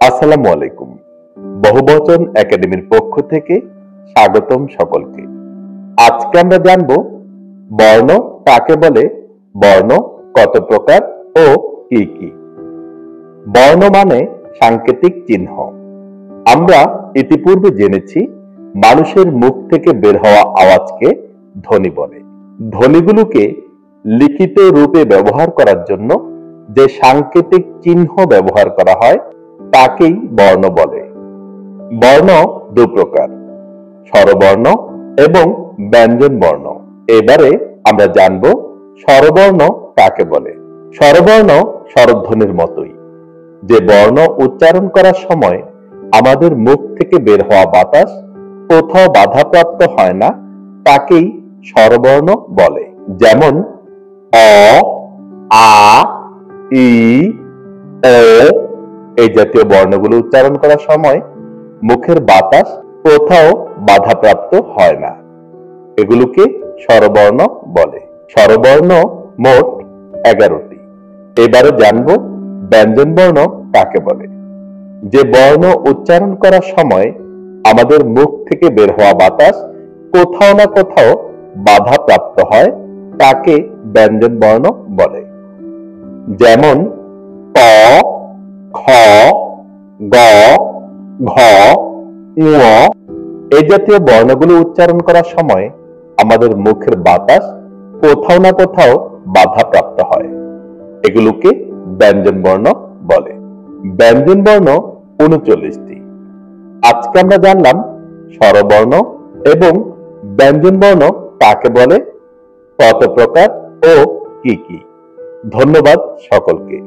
আসসালামু আলাইকুম। বহুবচন একাডেমির পক্ষ থেকে স্বাগতম সকলকে। আজকে আমরা জানব বর্ণ কাকে বলে, বর্ণ কত প্রকার ও কি কি। বর্ণ মানে সাংকেতিক চিহ্ন। আমরা ইতিপূর্বে জেনেছি মানুষের মুখ থেকে বের হওয়া আওয়াজকে ধ্বনি বলে। ধ্বনিগুলোকে লিখিত রূপে ব্যবহার করার জন্য যে সাংকেতিক চিহ্ন ব্যবহার করা হয় তাকেই বর্ণ বলে। বর্ণ দু প্রকার, স্বরবর্ণ এবং ব্যঞ্জন বর্ণ। এবারে আমরা জানব স্বরবর্ণ কাকে বলে। স্বরবর্ণ স্বরধ্বনির মতোই, যে বর্ণ উচ্চারণ করার সময় আমাদের মুখ থেকে বের হওয়া বাতাস কোথাও বাধাপ্রাপ্ত হয় না, তাকেই স্বরবর্ণ বলে। যেমন অ, আ, ই, ও এই জাতীয় বর্ণগুলো উচ্চারণ করার সময় মুখের বাতাস কোথাও বাধাপ্রাপ্ত হয় না, এগুলোকে স্বরবর্ণ বলে। স্বরবর্ণ মোট 11টি। এবারে জানব ব্যঞ্জন বর্ণ কাকে বলে। যে বর্ণ উচ্চারণ করার সময় আমাদের মুখ থেকে বের হওয়া বাতাস কোথাও না কোথাও বাধাপ্রাপ্ত হয়, তাকে ব্যঞ্জন বর্ণ বলে। যেমন ক, খ, গ, ঘ, ঙ এই জাতীয় বর্ণগুলো উচ্চারণ করার সময় আমাদের মুখের বাতাস কোথাও না কোথাও বাধাপ্রাপ্ত হয়, এগুলোকে ব্যঞ্জন বর্ণ বলে। ব্যঞ্জন বর্ণ 39টি। আজকে আমরা জানলাম স্বরবর্ণ এবং ব্যঞ্জন বর্ণ কাকে বলে, কত প্রকার ও কি কি। ধন্যবাদ সকলকে।